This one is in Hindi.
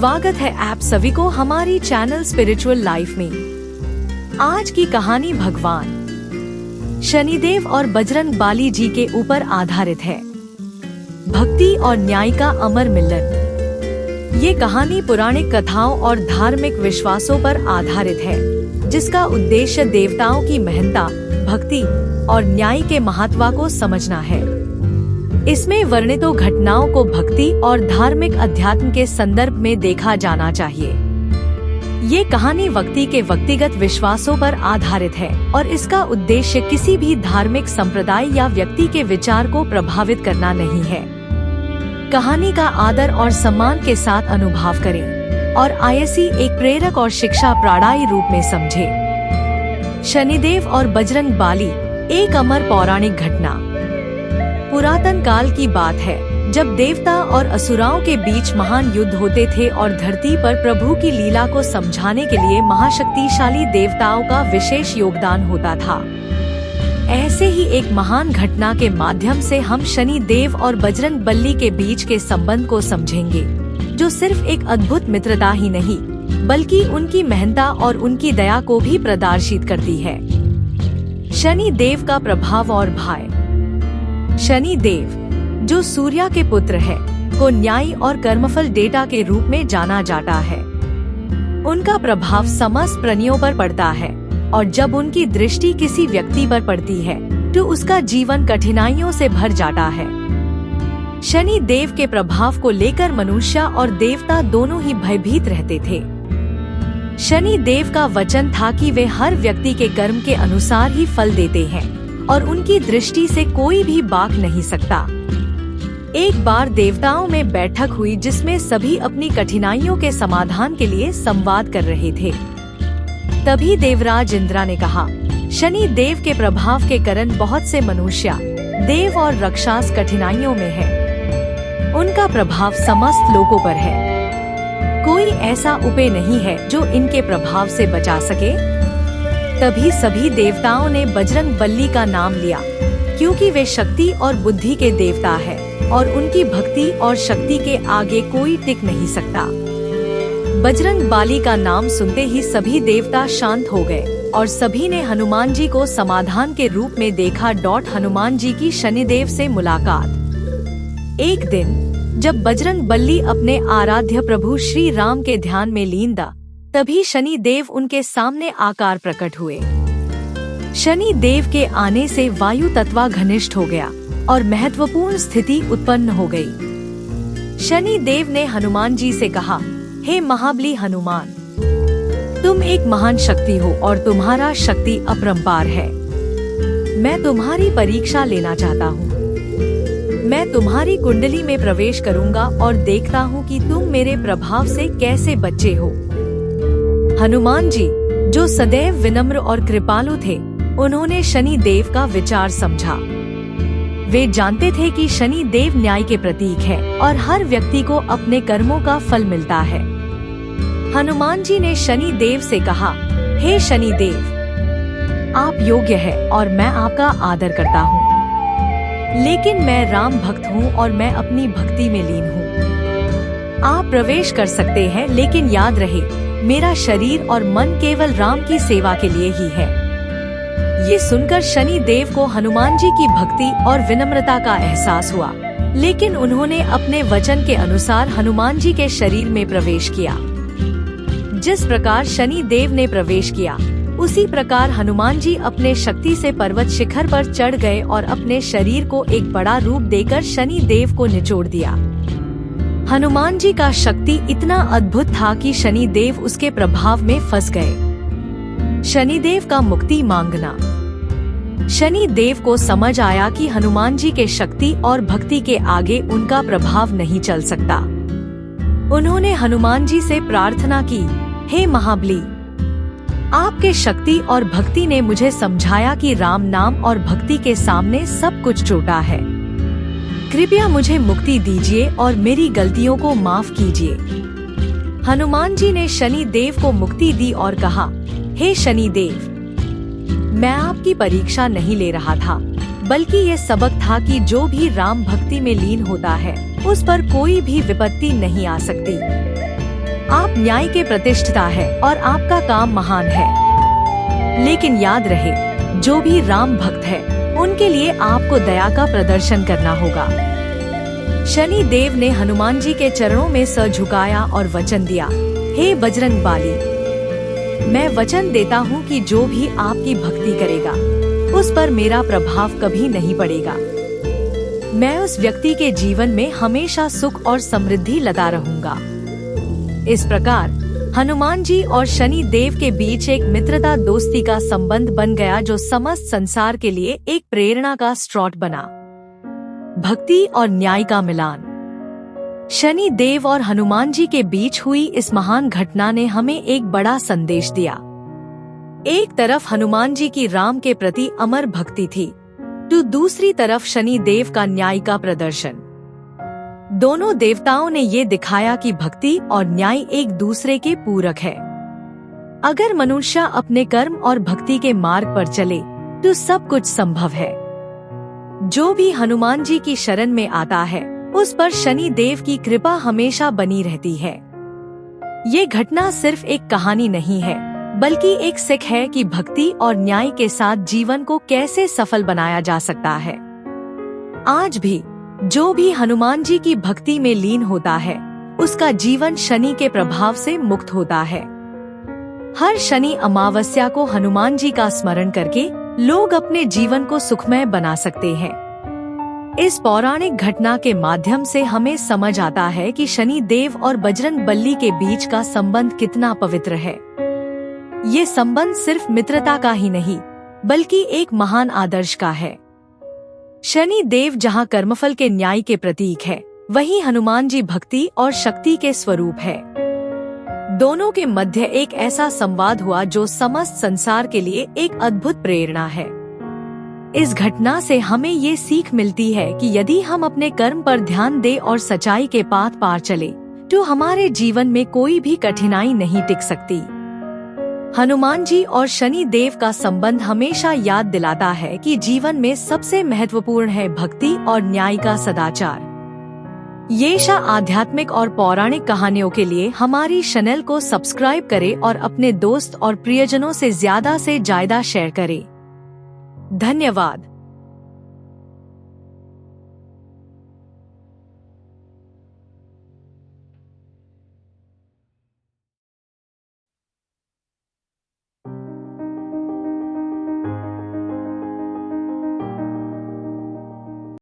स्वागत है आप सभी को हमारी चैनल स्पिरिचुअल लाइफ में। आज की कहानी भगवान शनिदेव और बजरंग बाली जी के ऊपर आधारित है। भक्ति और न्याय का अमर मिलन। ये कहानी पौराणिक कथाओं और धार्मिक विश्वासों पर आधारित है, जिसका उद्देश्य देवताओं की महत्ता, भक्ति और न्याय के महत्व को समझना है। इसमें वर्णितों घटनाओं को भक्ति और धार्मिक अध्यात्म के संदर्भ में देखा जाना चाहिए। ये कहानी व्यक्ति के व्यक्तिगत विश्वासों पर आधारित है और इसका उद्देश्य किसी भी धार्मिक संप्रदाय या व्यक्ति के विचार को प्रभावित करना नहीं है। कहानी का आदर और सम्मान के साथ अनुभव करें और आयसी एक प्रेरक और शिक्षा प्रदायी रूप में समझे। शनिदेव और बजरंग बाली एक अमर पौराणिक घटना। पुरातन काल की बात है, जब देवता और असुराओं के बीच महान युद्ध होते थे और धरती पर प्रभु की लीला को समझाने के लिए महाशक्तिशाली देवताओं का विशेष योगदान होता था। ऐसे ही एक महान घटना के माध्यम से हम शनि देव और बजरंग बली के बीच के संबंध को समझेंगे, जो सिर्फ एक अद्भुत मित्रता ही नहीं, बल्कि उनकी महत्ता और उनकी दया को भी प्रदर्शित करती है। शनि देव का प्रभाव और भय। शनि देव, जो सूर्य के पुत्र है, को न्याय और कर्मफल देवता के रूप में जाना जाता है। उनका प्रभाव समस्त प्राणियों पर पड़ता है और जब उनकी दृष्टि किसी व्यक्ति पर पड़ती है तो उसका जीवन कठिनाइयों से भर जाता है। शनि देव के प्रभाव को लेकर मनुष्य और देवता दोनों ही भयभीत रहते थे। शनि देव का वचन था कि वे हर व्यक्ति के कर्म के अनुसार ही फल देते हैं और उनकी दृष्टि से कोई भी बाक नहीं सकता। एक बार देवताओं में बैठक हुई जिसमें सभी अपनी कठिनाइयों के समाधान के लिए संवाद कर रहे थे। तभी देवराज इंद्र ने कहा, शनि देव के प्रभाव के कारण बहुत से मनुष्य, देव और राक्षस कठिनाइयों में हैं। उनका प्रभाव समस्त लोगों पर है। कोई ऐसा उपाय नहीं है जो इनके प्रभाव से बचा सके। तभी सभी देवताओं ने बजरंग बली का नाम लिया, क्योंकि वे शक्ति और बुद्धि के देवता है और उनकी भक्ति और शक्ति के आगे कोई टिक नहीं सकता। बजरंग बाली का नाम सुनते ही सभी देवता शांत हो गए और सभी ने हनुमान जी को समाधान के रूप में देखा। हनुमान जी की शनिदेव से मुलाकात। एक दिन जब बजरंग बली अपने आराध्य प्रभु श्री राम के ध्यान में लीन था, तभी शनि देव उनके सामने आकार प्रकट हुए। शनि देव के आने से वायु तत्व घनिष्ठ हो गया और महत्वपूर्ण स्थिति उत्पन्न हो गई। शनि देव ने हनुमान जी से कहा, हे महाबली हनुमान, तुम एक महान शक्ति हो और तुम्हारा शक्ति अपरंपार है। मैं तुम्हारी परीक्षा लेना चाहता हूँ। मैं तुम्हारी कुंडली में प्रवेश करूँगा और देखता हूँ कि तुम मेरे प्रभाव से कैसे बचे हो। हनुमान जी, जो सदैव विनम्र और कृपालु थे, उन्होंने शनि देव का विचार समझा। वे जानते थे कि शनि देव न्याय के प्रतीक है और हर व्यक्ति को अपने कर्मों का फल मिलता है। हनुमान जी ने शनि देव से कहा, हे शनि देव, आप योग्य है और मैं आपका आदर करता हूँ, लेकिन मैं राम भक्त हूँ और मैं अपनी भक्ति में लीन हूँ। आप प्रवेश कर सकते हैं, लेकिन याद रहे, मेरा शरीर और मन केवल राम की सेवा के लिए ही है। ये सुनकर शनि देव को हनुमान जी की भक्ति और विनम्रता का एहसास हुआ, लेकिन उन्होंने अपने वचन के अनुसार हनुमान जी के शरीर में प्रवेश किया। जिस प्रकार शनि देव ने प्रवेश किया, उसी प्रकार हनुमान जी अपने शक्ति से पर्वत शिखर पर चढ़ गए और अपने शरीर को एक बड़ा रूप देकर शनि देव को निचोड़ दिया। हनुमान जी का शक्ति इतना अद्भुत था कि शनि देव उसके प्रभाव में फंस गए। शनिदेव का मुक्ति मांगना। शनि देव को समझ आया कि हनुमान जी के शक्ति और भक्ति के आगे उनका प्रभाव नहीं चल सकता। उन्होंने हनुमान जी से प्रार्थना की, हे महाबली, आपके शक्ति और भक्ति ने मुझे समझाया कि राम नाम और भक्ति के सामने सब कुछ छोटा है। कृपया मुझे मुक्ति दीजिए और मेरी गलतियों को माफ कीजिए। हनुमान जी ने शनि देव को मुक्ति दी और कहा, हे शनि देव, मैं आपकी परीक्षा नहीं ले रहा था, बल्कि ये सबक था कि जो भी राम भक्ति में लीन होता है, उस पर कोई भी विपत्ति नहीं आ सकती। आप न्याय के प्रतिष्ठिता है और आपका काम महान है। लेकिन याद रहे, जो भी राम भक्त है उनके लिए आपको दया का प्रदर्शन करना होगा। शनि देव ने हनुमान जी के चरणों में सर झुकाया और वचन दिया, हे बजरंग बाली, मैं वचन देता हूँ कि जो भी आपकी भक्ति करेगा उस पर मेरा प्रभाव कभी नहीं पड़ेगा। मैं उस व्यक्ति के जीवन में हमेशा सुख और समृद्धि लाता रहूंगा। इस प्रकार हनुमान जी और शनि देव के बीच एक मित्रता दोस्ती का संबंध बन गया, जो समस्त संसार के लिए एक प्रेरणा का स्रोत बना। भक्ति और न्याय का मिलान। शनि देव और हनुमान जी के बीच हुई इस महान घटना ने हमें एक बड़ा संदेश दिया। एक तरफ हनुमान जी की राम के प्रति अमर भक्ति थी, तो दूसरी तरफ शनि देव का न्याय का प्रदर्शन। दोनों देवताओं ने ये दिखाया कि भक्ति और न्याय एक दूसरे के पूरक है। अगर मनुष्य अपने कर्म और भक्ति के मार्ग पर चले तो सब कुछ संभव है। जो भी हनुमान जी की शरण में आता है उस पर शनि देव की कृपा हमेशा बनी रहती है। ये घटना सिर्फ एक कहानी नहीं है, बल्कि एक सीख है कि भक्ति और न्याय के साथ जीवन को कैसे सफल बनाया जा सकता है। आज भी जो भी हनुमान जी की भक्ति में लीन होता है उसका जीवन शनि के प्रभाव से मुक्त होता है। हर शनि अमावस्या को हनुमान जी का स्मरण करके लोग अपने जीवन को सुखमय बना सकते हैं। इस पौराणिक घटना के माध्यम से हमें समझ आता है कि शनि देव और बजरंग बली के बीच का संबंध कितना पवित्र है। ये संबंध सिर्फ मित्रता का ही नहीं, बल्कि एक महान आदर्श का है। शनि देव जहाँ कर्मफल के न्याय के प्रतीक है, वहीं हनुमान जी भक्ति और शक्ति के स्वरूप है। दोनों के मध्य एक ऐसा संवाद हुआ जो समस्त संसार के लिए एक अद्भुत प्रेरणा है। इस घटना से हमें ये सीख मिलती है कि यदि हम अपने कर्म पर ध्यान दें और सच्चाई के पाथ पार चले, तो हमारे जीवन में कोई भी कठिनाई नहीं टिक सकती। हनुमान जी और शनि देव का संबंध हमेशा याद दिलाता है कि जीवन में सबसे महत्वपूर्ण है भक्ति और न्याय का सदाचार। ये आध्यात्मिक और पौराणिक कहानियों के लिए हमारी चैनल को सब्सक्राइब करें और अपने दोस्त और प्रियजनों से ज्यादा शेयर करें। धन्यवाद।